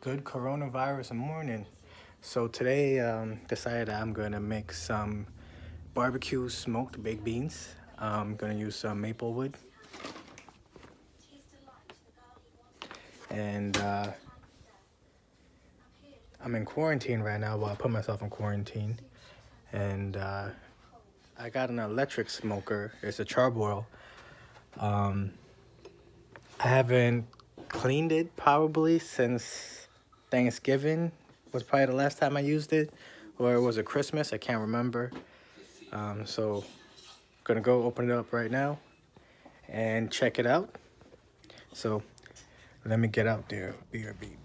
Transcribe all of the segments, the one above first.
Good coronavirus morning. So today, decided I'm gonna make some barbecue smoked baked beans. I'm gonna use some maple wood, and I'm in quarantine right now. Well, I put myself in quarantine, and I got an electric smoker. It's a charbroil. Um, I haven't cleaned it probably since Thanksgiving was probably the last time I used it, or it was a Christmas. I can't remember. So gonna go open it up right now and check it out. So let me get out there. BRB.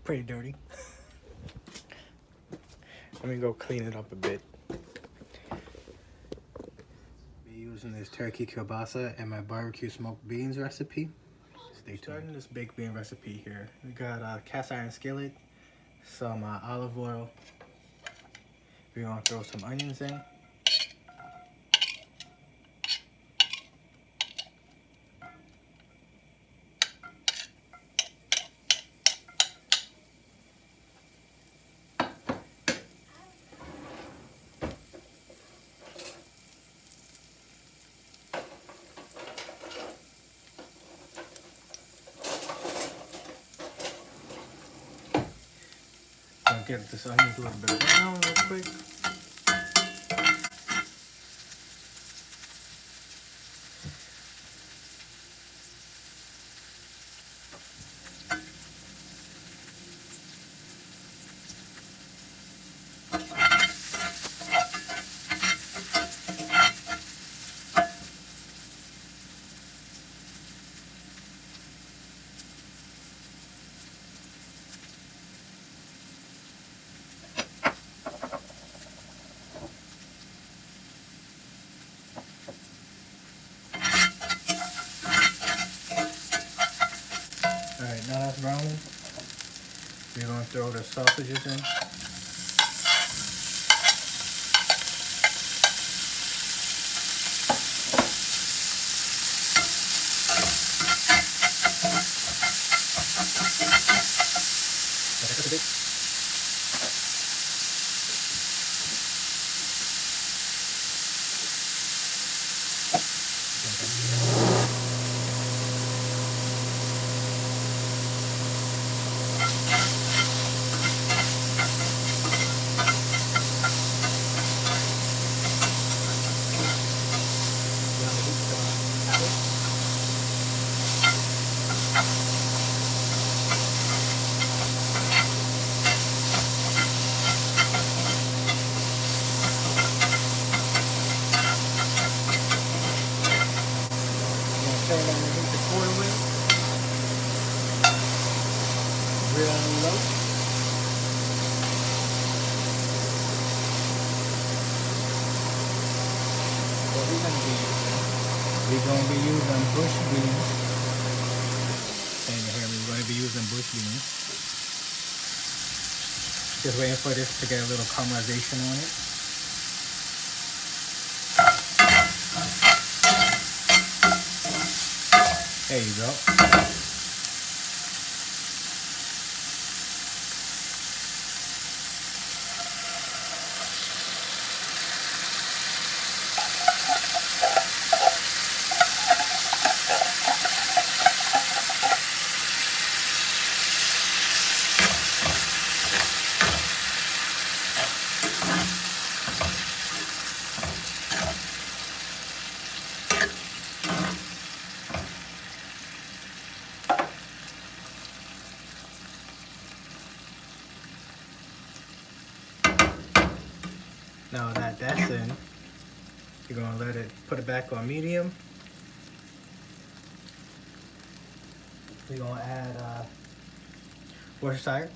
Pretty dirty. Let me go clean it up a bit. Be using this turkey kielbasa and my barbecue smoked beans recipe. Stay tuned. Starting this baked bean recipe here. We got a cast iron skillet, some olive oil. We're gonna throw some onions in. Gonna get this onions a little bit brown real quick. Alright, now that's browning. We're gonna throw the sausages in. That's a bit. Turn on the heat to quarter with, real low. What we're gonna be using? We're gonna be using bush beans. Can you hear me? We're gonna be using bush beans. Just waiting for this to get a little caramelization on it. There you go. Now that that's in, you're gonna put it back on medium. We're gonna add Worcestershire.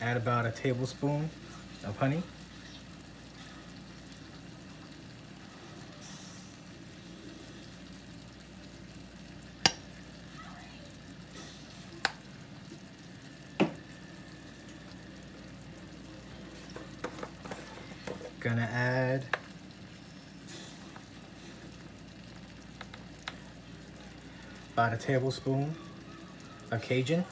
add about a tablespoon of honey. Gonna add about a tablespoon of Cajun.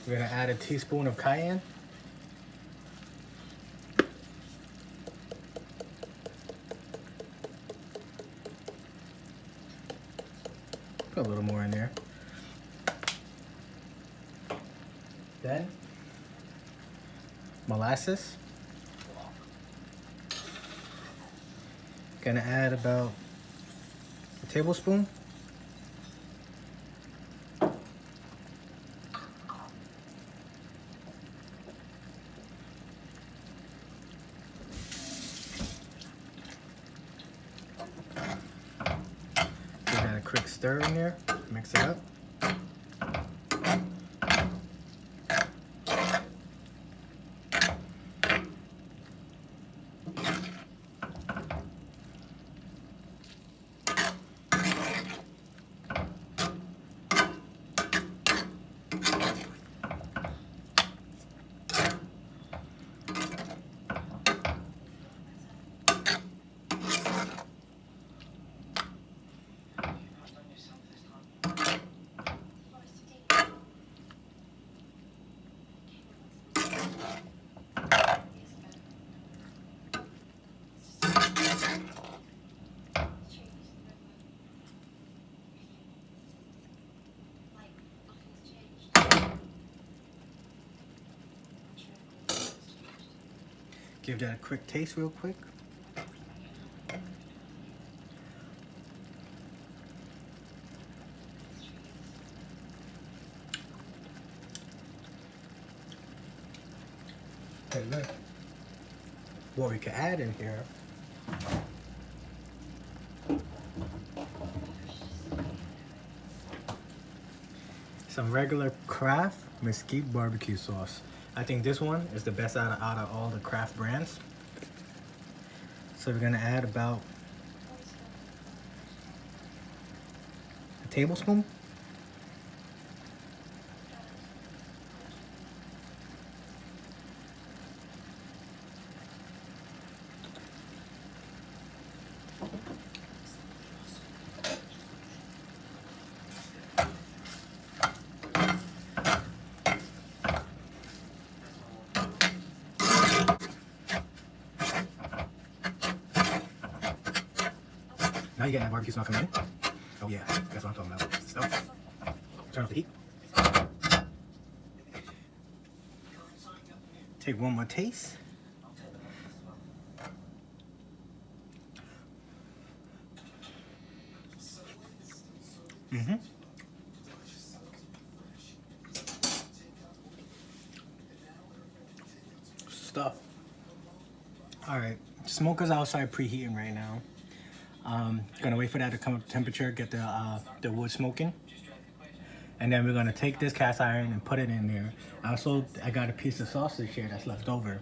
We're gonna add a teaspoon of cayenne. Put a little more in there. Then molasses. Gonna add about a tablespoon. Give that a quick stir in there. Mix it up. Give that a quick taste real quick. Hey, look. What we can add in here. Some regular Kraft Mesquite barbecue sauce. I think this one is the best out of all the Kraft brands. So we're gonna add about a tablespoon. Now you getting that barbecue smell coming in. Oh yeah, that's what I'm talking about. Stuff. Turn off the heat. Take one more taste. Stuff. All right, smoker's outside preheating right now. Gonna wait for that to come up to temperature, get the wood smoking. And then we're gonna take this cast iron and put it in there. Also, I got a piece of sausage here that's left over.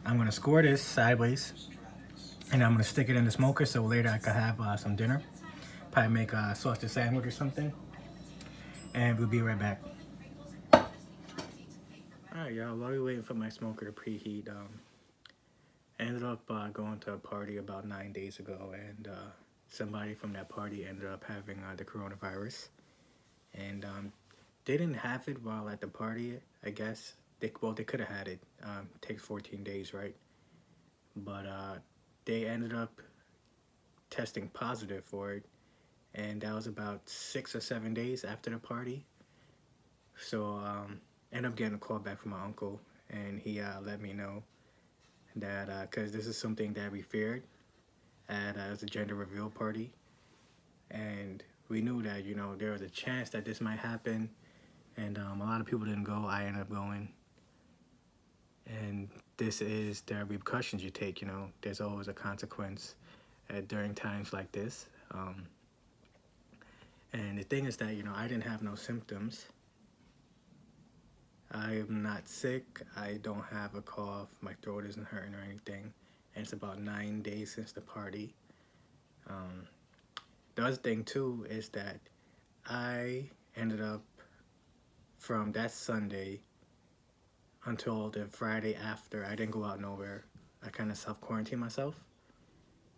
I'm gonna score this sideways and I'm gonna stick it in the smoker so later I could have some dinner. Probably make a sausage sandwich or something. And we'll be right back. Alright y'all, while we're waiting for my smoker to preheat, I ended up going to a party about 9 days ago, and somebody from that party ended up having the coronavirus. And they didn't have it while at the party, I guess. They could have had it. It takes 14 days, right? But they ended up testing positive for it, and that was about 6 or 7 days after the party. So ended up getting a call back from my uncle, and he let me know that because this is something that we feared at as a gender reveal party, and we knew that, you know, there was a chance that this might happen, and a lot of people didn't go. I ended up going, And this is the repercussions you take. You know, there's always a consequence during times like this. And the thing is that, you know, I didn't have no symptoms. I am not sick. I don't have a cough. My throat isn't hurting or anything. And it's about 9 days since the party. The other thing too is that I ended up, from that Sunday until the Friday after, I didn't go out nowhere. I kind of self-quarantined myself.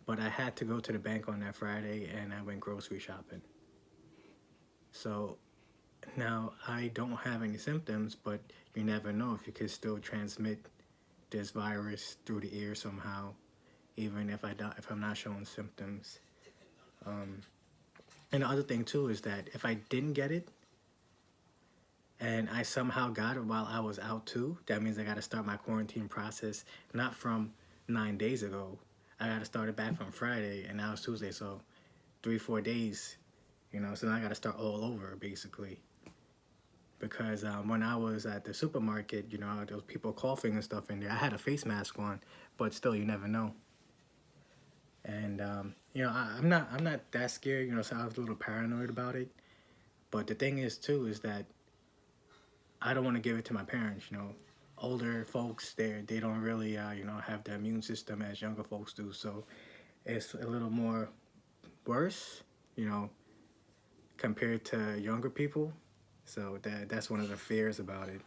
But I had to go to the bank on that Friday, and I went grocery shopping. So now I don't have any symptoms, but you never know if you could still transmit this virus through the air somehow, even if I'm not showing symptoms. And the other thing too is that if I didn't get it and I somehow got it while I was out too, that means I got to start my quarantine process not from 9 days ago. I got to start it back from Friday, and now it's Tuesday, so 3-4 days, you know. So now I got to start all over basically. Because when I was at the supermarket, you know, there was people coughing and stuff in there. I had a face mask on, but still, you never know. And you know, I'm not that scared. You know, so I was a little paranoid about it. But the thing is too is that I don't want to give it to my parents. You know, older folks, they don't really you know, have the immune system as younger folks do. So it's a little more worse, you know, compared to younger people. So that's one of the fears about it.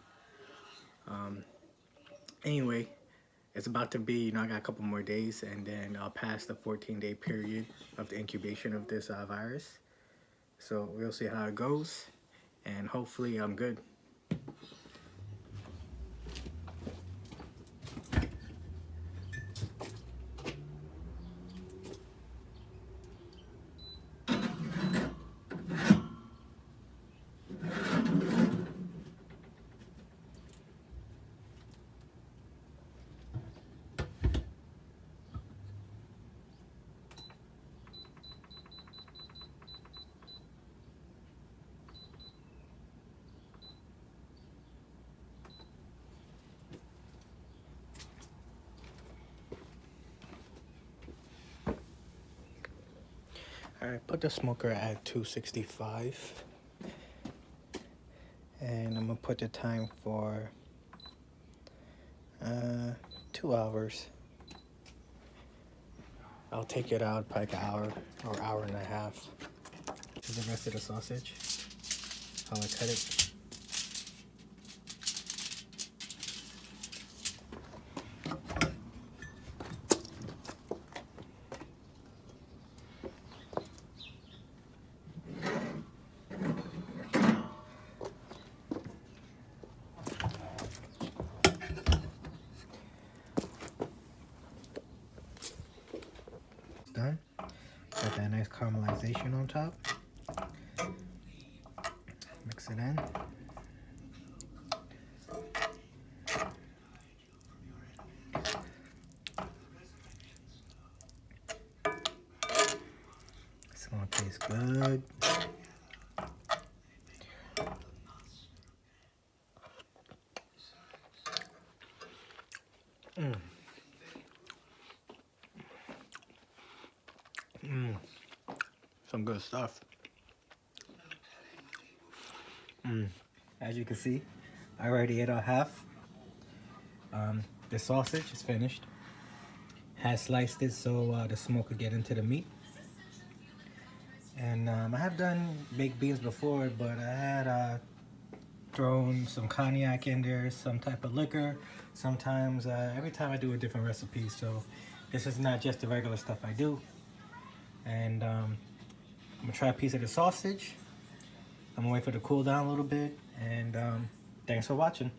Anyway, it's about to be, you know, I got a couple more days, and then I'll pass the 14-day period of the incubation of this virus. So we'll see how it goes, and hopefully I'm good. All right, put the smoker at 265, and I'm gonna put the time for 2 hours. I'll take it out probably like an hour or hour and a half. This is the rest of the sausage, how I cut it. Done. Got that nice caramelization on top. Mix it in. It's gonna taste good. Some good stuff. As you can see, I already ate out half. The sausage is finished. Had sliced it so the smoke could get into the meat. And I have done baked beans before, but I had thrown some cognac in there, some type of liquor. Sometimes, every time I do a different recipe, so this is not just the regular stuff I do. And I'm gonna try a piece of the sausage. I'm gonna wait for it to cool down a little bit, and thanks for watching.